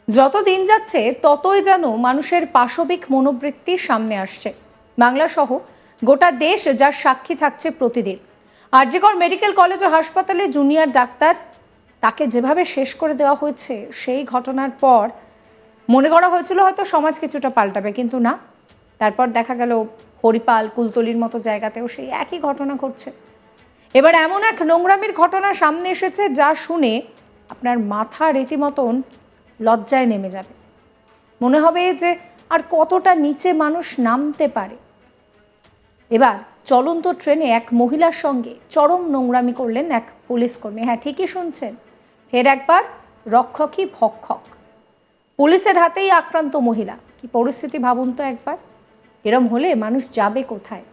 যত দিন যাচ্ছে ততই যেন মানুষের পাশবিক মনোবৃত্তি সামনে আসছে। বাংলা সহ গোটা দেশ যার সাক্ষী থাকছে প্রতিদিন। আরজিকর মেডিকেল কলেজ ও হাসপাতালে জুনিয়র ডাক্তার তাকে যেভাবে শেষ করে দেওয়া হয়েছে, সেই ঘটনার পর মনে করা হয়েছিল হয়তো সমাজ কিছুটা পাল্টাবে, কিন্তু না। তারপর দেখা গেল হরিপাল, কুলতলির মতো জায়গাতেও সেই একই ঘটনা ঘটছে। এবার এমন এক নোংরামির ঘটনা সামনে এসেছে যা শুনে আপনার মাথা রীতিমতন লজ্জায় নেমে যাবে। মনে হবে যে আর কতটা নিচে মানুষ নামতে পারে। এবার চলন্ত ট্রেনে এক মহিলার সঙ্গে চরম নোংরামি করলেন এক পুলিশ কর্মী। হ্যাঁ, ঠিকই শুনছেন, ফের একবার রক্ষকই ভক্ষক। পুলিশের হাতেই আক্রান্ত মহিলা। কি পরিস্থিতি ভাবুন তো একবার। এরম হলে মানুষ যাবে কোথায়?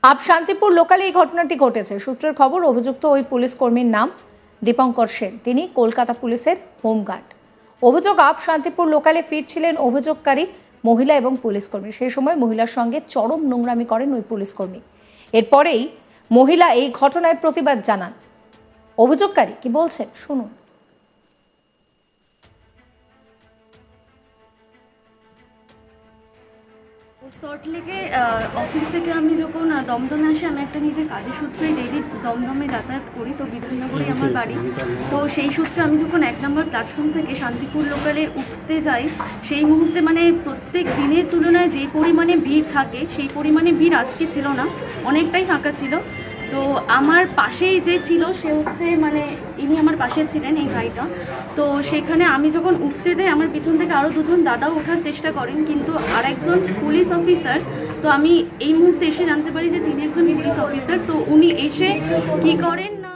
আপ শান্তিপুর লোকালে এই ঘটনাটি ঘটেছে। সূত্রের খবর, অভিযুক্ত ওই পুলিশ কর্মীর নাম দীপঙ্কর সেন। তিনি কলকাতা পুলিশের হোমগার্ড। অভিযোগ, আপ শান্তিপুর লোকালে ফিরছিলেন অভিযোগকারী মহিলা এবং পুলিশ কর্মী। সেই সময় মহিলার সঙ্গে চরম নোংরামি করেন ওই পুলিশ কর্মী। এরপরেই মহিলা এই ঘটনার প্রতিবাদ জানান। অভিযোগকারী কি বলছেন শুনুন। সল্টলেকে অফিস থেকে আমি যখন দমদমে আসি, আমি একটা নিজের কাজের সূত্রে ডেইলি দমদমে যাতায়াত করি, তো বিধাননগরেই আমার বাড়ি। তো সেই সূত্রে আমি যখন 1 নম্বর প্ল্যাটফর্ম থেকে শান্তিপুর লোকালে উঠতে যাই, সেই মুহূর্তে মানে প্রত্যেক দিনের তুলনায় যে পরিমাণে ভিড় থাকে সেই পরিমাণে ভিড় আজকে ছিল না, অনেকটাই ফাঁকা ছিল। তো আমার পাশেই যে ছিল সে হচ্ছে মানে ইনি আমার পাশে ছিলেন, এই ভাইটা। তো সেখানে আমি যখন উঠতে যাই, আমার পিছন থেকে আরও দুজন দাদাও ওঠার চেষ্টা করেন, কিন্তু আরেকজন পুলিশ অফিসার, তো আমি এই মুহূর্তে এসে জানতে পারি যে তিনি একজন পুলিশ অফিসার। তো উনি এসে কি করেন না,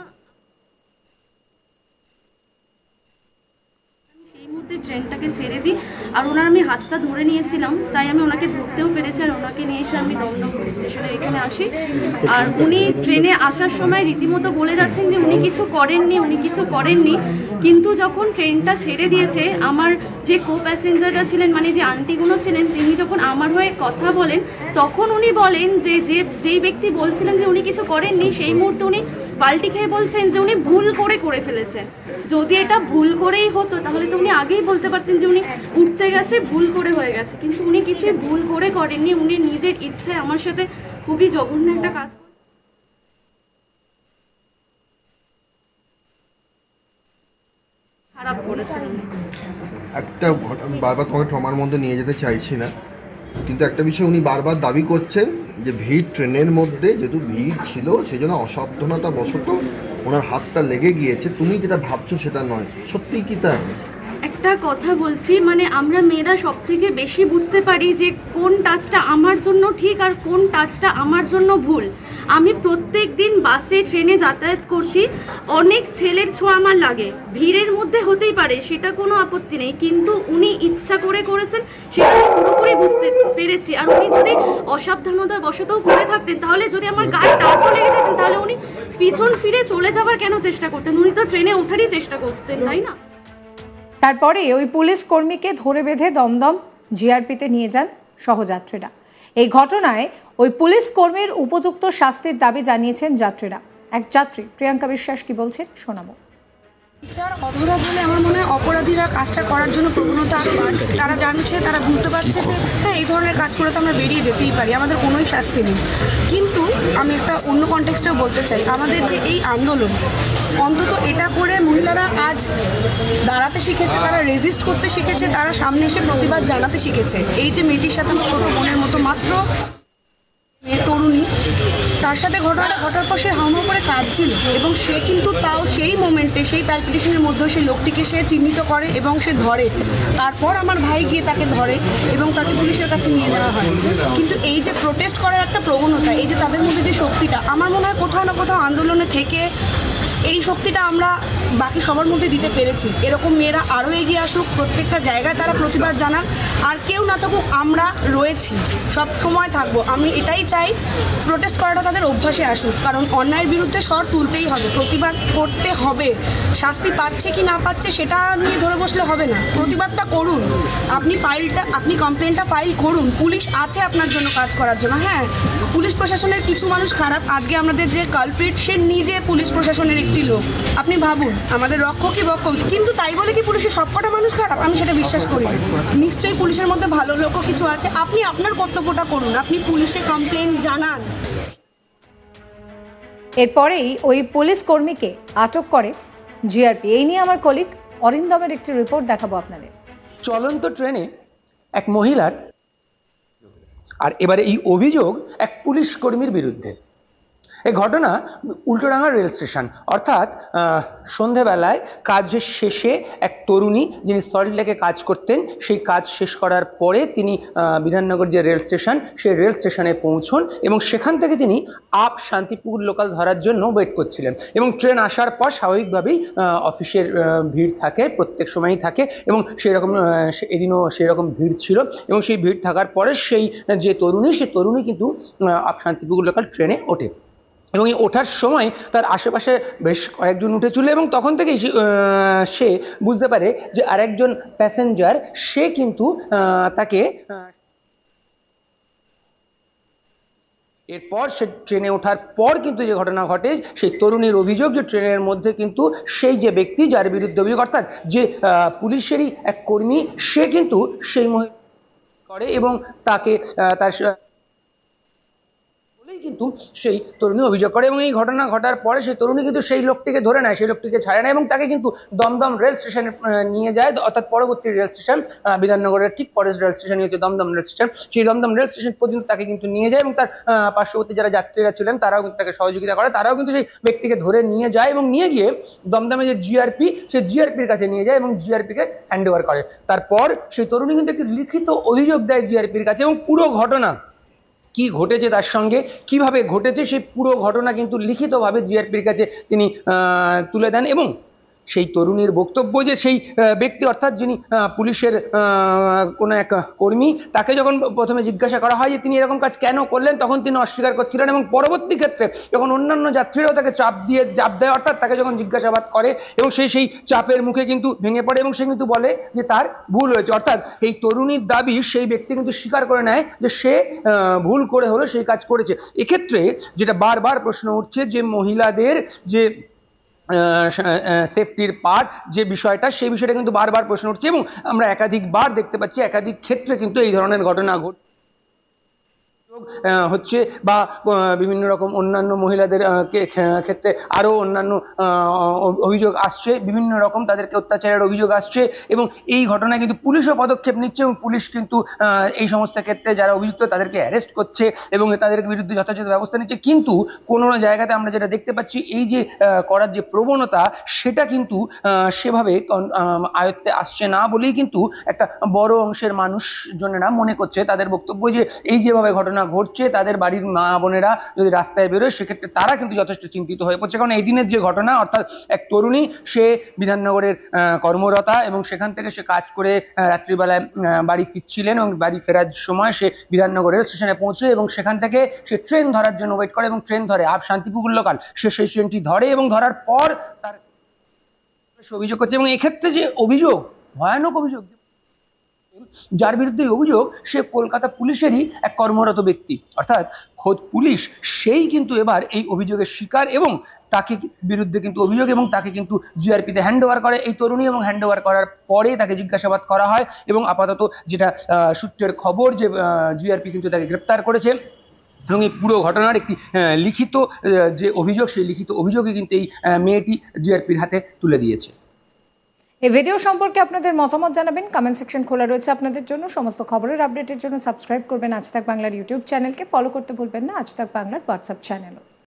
সেই মুহূর্তে ট্রেনটাকে ছেড়ে দিই। আর ওনার আমি হাতটা ধরে নিয়েছিলাম, তাই আমি ওনাকে ধরতেও পেরেছি। আর ওনাকে নিয়ে এসে আমি দমদম পুলিশ স্টেশনে এখানে আসি। আর উনি ট্রেনে আসার সময় রীতিমতো বলে যাচ্ছেন যে উনি কিছু করেননি, উনি কিছু করেননি। কিন্তু যখন ট্রেনটা ছেড়ে দিয়েছে, আমার যে কো প্যাসেঞ্জাররা ছিলেন, মানে যে আন্টিগুলো ছিলেন, তিনি যখন আমার হয়ে কথা বলেন, তখন উনি বলেন যে যেই ব্যক্তি বলছিলেন যে উনি কিছু করেননি, সেই মুহূর্তে উনি পাল্টি খেয়ে বলছেন যে উনি ভুল করে ফেলেছেন। যদি এটা ভুল করেই হতো তাহলে তো উনি আগেই বলতে পারতেন যে উনি উঠতে গেছে, ভুল করে হয়ে গেছে। কিন্তু উনি কিছুই ভুল করে করেননি, উনি নিজের ইচ্ছায় আমার সাথে খুবই জঘন্য একটা কাজ খারাপ করেছেন। একটা বারবার তোমাকে ট্রমার মধ্যে নিয়ে যেতে চাইছি না, কিন্তু একটা বিষয় উনি বারবার দাবি করছেন যে ভিড় ট্রেনের মধ্যে, যেহেতু ভিড় ছিল সেই জন্য অসাবধানতা বশত ওনার হাতটা লেগে গিয়েছে। তুমি যেটা ভাবছো সেটা নয়, সত্যিই কি তাই? একটা কথা বলছি, মানে আমরা মেয়েরা সব থেকে বেশি বুঝতে পারি যে কোন টাচটা আমার জন্য ঠিক আর কোন টাচটা আমার জন্য ভুল। আমি প্রত্যেক দিন বাসে ট্রেনে যাতায়াত করছি, অনেক ছেলের ছোঁয়া আমার লাগে। ভিড়ের মধ্যে হতেই পারে, সেটা কোনো আপত্তি নেই, কিন্তু উনি ইচ্ছা করে করেছেন সেটা আমি পুরোপুরি বুঝতে পেরেছি। আর উনি যদি অসাবধানতা বশতও করে থাকতেন, তাহলে যদি আমার গায়ে টাচও লেগে থাকতেন, তাহলে উনি পিছন ফিরে চলে যাওয়ার কেন চেষ্টা করতেন? উনি তো ট্রেনে ওঠারই চেষ্টা করতেন, তাই না? তারপরে ওই পুলিশ কর্মীকে ধরে বেঁধে দমদম জিআরপিতে নিয়ে যান সহযাত্রীরা। এই ঘটনায় ওই পুলিশ কর্মীর উপযুক্ত শাস্তির দাবি জানিয়েছেন যাত্রীরা। এক যাত্রী প্রিয়াঙ্কা বিশ্বাস কি বলছেন শোনাবো। বিচার অধরা বলে আমার মনে হয় অপরাধীরা কাজটা করার জন্য প্রবণতা আরও বাড়ছে। তারা জানছে, তারা বুঝতে পারছে যে হ্যাঁ, এই ধরনের কাজ করে তো আমরা বেরিয়ে যেতেই পারি, আমাদের কোনোই শাস্তি নেই। কিন্তু আমি একটা অন্য কনটেক্সটেও বলতে চাই, আমাদের যে এই আন্দোলন, অন্তত এটা করে মহিলারা আজ দাঁড়াতে শিখেছে, তারা রেজিস্ট করতে শিখেছে, তারা সামনে এসে প্রতিবাদ জানাতে শিখেছে। এই যে মেয়েটির সাথে আমার ছোটো বোনের মতো মাত্র মেয়ে তরুণী, তার সাথে ঘটনাটা ঘটার পর সে হাউমাউ করে কাঁদছিল, এবং সে কিন্তু তাও সেই মোমেন্টে, সেই প্যালপিটেশনের মধ্যে সেই লোকটিকে সে চিহ্নিত করে এবং সে ধরে। তারপর আমার ভাই গিয়ে তাকে ধরে এবং তাকে পুলিশের কাছে নিয়ে যাওয়া হয়। কিন্তু এই যে প্রোটেস্ট করার একটা প্রবণতা, এই যে তাদের মধ্যে যে শক্তিটা, আমার মনে হয় কোথাও না কোথাও আন্দোলনে থেকে এই শক্তিটা আমরা বাকি সবার মধ্যে দিতে পেরেছি। এরকম মেয়েরা আরও এগিয়ে আসুক, প্রত্যেকটা জায়গায় তারা প্রতিবাদ জানাক, আর কেউ না থাকুক, আমরা রয়েছি, সব সময় থাকবো। আমি এটাই চাই, প্রোটেস্ট করাটা তাদের অভ্যাসে আসুক, কারণ অন্যায়ের বিরুদ্ধে স্বর তুলতেই হবে, প্রতিবাদ করতে হবে। শাস্তি পাচ্ছে কি না পাচ্ছে সেটা নিয়ে ধরে বসলে হবে না, প্রতিবাদটা করুন। আপনি কমপ্লেনটা ফাইল করুন, পুলিশ আছে আপনার জন্য কাজ করার জন্য। হ্যাঁ, পুলিশ প্রশাসনের কিছু মানুষ খারাপ, আজকে আমাদের যে কালপ্রিট সে নিজে পুলিশ প্রশাসনের একটি লোক। আপনি ভাবুন, আমাদের রক্ষকই বক্ষক, কিন্তু তাই বলে কি পুলিশের সবকটা মানুষ খারাপ? আমি সেটা বিশ্বাস করি না। নিশ্চয়ই পুলিশের মধ্যে ভালো লোকও কিছু আছে। আপনি আপনার কর্তব্যটা করুন, আপনি পুলিশে কমপ্লেন জানান। এরপরেই ওই পুলিশ কর্মীকে আটক করে জিআরপি। এই নিয়ে আমার কলিগ অরিন্দমের একটি রিপোর্ট দেখাবো আপনাদের। চলন্ত ট্রেনে এক মহিলার, আর এবারে এই অভিযোগ এক পুলিশ কর্মীর বিরুদ্ধে। এই ঘটনা উল্টোডাঙ্গা রেল স্টেশন, অর্থাৎ সন্ধেবেলায় কাজের শেষে এক তরুণী যিনি সল্টলেকে কাজ করতেন, সেই কাজ শেষ করার পরে তিনি বিধাননগর যে রেল স্টেশন, সেই রেল স্টেশনে পৌঁছন এবং সেখান থেকে তিনি আপ শান্তিপুর লোকাল ধরার জন্য ওয়েট করছিলেন। এবং ট্রেন আসার পর স্বাভাবিকভাবেই অফিসের ভিড় থাকে, প্রত্যেক সময়ই থাকে, এবং সেরকম এদিনও সেরকম ভিড় ছিল। এবং সেই ভিড় থাকার পরে সেই যে তরুণী, সেই তরুণী কিন্তু আপ শান্তিপুর লোকাল ট্রেনে ওঠে। এবং এই ওঠার সময় তার আশেপাশে বেশ কয়েকজন উঠেছিল এবং তখন থেকেই সে বুঝতে পারে যে আরেকজন প্যাসেঞ্জার সে কিন্তু তাকে, এরপর সে ট্রেনে ওঠার পর কিন্তু যে ঘটনা ঘটে, সেই তরুণীর অভিযোগ যে ট্রেনের মধ্যে কিন্তু সেই যে ব্যক্তি যার বিরুদ্ধে অভিযোগ, অর্থাৎ যে পুলিশেরই এক কর্মী, সে কিন্তু সেই মহিলা করে এবং তাকে তার কিন্তু সেই তরুণী অভিযোগ করে। এবং এই ঘটনা ঘটার পরে সেই তরুণী কিন্তু সেই লোকটিকে ধরে নেয়, সেই লোকটিকে ছাড়ে না এবং তাকে কিন্তু দমদম রেল স্টেশনে নিয়ে যায়, অর্থাৎ পরবর্তী রেল স্টেশন বিধাননগরের ঠিক পরের রেল স্টেশনই হচ্ছে দমদম রেল স্টেশন। সেই দমদম রেল স্টেশন পর্যন্ত তাকে কিন্তু নিয়ে যায় এবং তার পার্শ্ববর্তী যারা যাত্রীরা ছিলেন তারাও কিন্তু তাকে সহযোগিতা করে, তারাও কিন্তু সেই ব্যক্তিকে ধরে নিয়ে যায় এবং নিয়ে গিয়ে দমদমে যে জিআরপি, সেই জিআরপির কাছে নিয়ে যায় এবং জিআরপিকে হ্যান্ড ওভার করে। তারপর সেই তরুণী কিন্তু একটি লিখিত অভিযোগ দেয় জিআরপির কাছে এবং পুরো ঘটনা কি ঘটেছে তার সঙ্গে, কিভাবে ঘটেছে, সেই পুরো ঘটনা কিন্তু লিখিতভাবে জিআরপির কাছে তিনি তুলে দেন। এবং সেই তরুণীর বক্তব্য যে সেই ব্যক্তি, অর্থাৎ যিনি পুলিশের কোনো এক কর্মী, তাকে যখন প্রথমে জিজ্ঞাসা করা হয় যে তিনি এরকম কাজ কেন করলেন, তখন তিনি অস্বীকার করছিলেন এবং পরবর্তী ক্ষেত্রে যখন অন্যান্য যাত্রীরাও তাকে চাপ দেয়, অর্থাৎ তাকে যখন জিজ্ঞাসাবাদ করে এবং সেই চাপের মুখে কিন্তু ভেঙে পড়ে এবং সে কিন্তু বলে যে তার ভুল হয়েছে। অর্থাৎ এই তরুণীর দাবি সেই ব্যক্তি কিন্তু স্বীকার করে নেয় যে সে ভুল করে হলো সেই কাজ করেছে। এক্ষেত্রে যেটা বারবার প্রশ্ন উঠছে যে মহিলাদের যে সেফটির পার্ট যে বিষয়টা, সেই বিষয়টা কিন্তু বারবার প্রশ্ন উঠছে এবং আমরা একাধিকবার দেখতে পাচ্ছি, একাধিক ক্ষেত্রে কিন্তু এই ধরনের ঘটনা হচ্ছে বা বিভিন্ন রকম অন্যান্য মহিলাদের ক্ষেত্রে আরো অন্যান্য অভিযোগ আসছে, বিভিন্ন রকম তাদেরকে অত্যাচারের অভিযোগ আসছে এবং এই ঘটনায় কিন্তু পুলিশও পদক্ষেপ নিচ্ছে এবং পুলিশ কিন্তু এই সমস্ত ক্ষেত্রে যারা অভিযুক্ত তাদেরকে অ্যারেস্ট করছে এবং তাদের বিরুদ্ধে যথাযথ ব্যবস্থা নিচ্ছে। কিন্তু কোনো জায়গাতে আমরা যেটা দেখতে পাচ্ছি, এই যে করার যে প্রবণতা, সেটা কিন্তু সেভাবে আয়ত্তে আসছে না বলেই কিন্তু একটা বড় অংশের মানুষজনেরা মনে করছে, তাদের বক্তব্য যে এই যেভাবে ঘটনা ঘটছে, তাদের বাড়ির মা বোনেরা যদি রাস্তায় বেরোয় সেক্ষেত্রে তারা কিন্তু যথেষ্ট চিন্তিত হয়ে পড়ছে। কারণ এই দিনের যে ঘটনা, অর্থাৎ এক তরুণী, সে বিধাননগরের কর্মরতা এবং সেখান থেকে সে কাজ করে রাত্রিবেলায় বাড়ি ফিরছিলেন এবং বাড়ি ফেরার সময় সে বিধাননগর রেল স্টেশনে পৌঁছে এবং সেখান থেকে সে ট্রেন ধরার জন্য ওয়েট করে এবং ট্রেন ধরে আপ শান্তিপুর লোকাল, সে সেই ট্রেনটি ধরে এবং ধরার পর তার অভিযোগ করছে। এবং এক্ষেত্রে যে অভিযোগ, ভয়ানক অভিযোগ, যার বিরুদ্ধে অভিযোগ, সে কলকাতা পুলিশেরই এক কর্মরত ব্যক্তি, অর্থাৎ খোদ পুলিশ সেই কিন্তু এবার এই অভিযোগের শিকার এবং তাকে বিরুদ্ধে কিন্তু অভিযোগ এবং তাকে কিন্তু জিআরপিতে হ্যান্ড ওভার করে এই তরুণী এবং হ্যান্ড ওভার করার পরে তাকে জিজ্ঞাসাবাদ করা হয় এবং আপাতত যেটা সূত্রের খবর যে জিআরপি কিন্তু তাকে গ্রেপ্তার করেছে এবং এই পুরো ঘটনার একটি লিখিত যে অভিযোগ, সেই লিখিত অভিযোগে কিন্তু এই মেয়েটি জিআরপির হাতে তুলে দিয়েছে। এই ভিডিও সম্পর্কে আপনাদের মতামত জানাবেন, কমেন্ট সেকশন খোলা রয়েছে আপনাদের জন্য। সমস্ত খবরের আপডেটের জন্য সাবস্ক্রাইব করবেন আজ তাক বাংলার ইউটিউব চ্যানেলকে, ফলো করতে ভুলবেন না আজ তাক বাংলার হোয়াটসঅ্যাপ চ্যানেলও।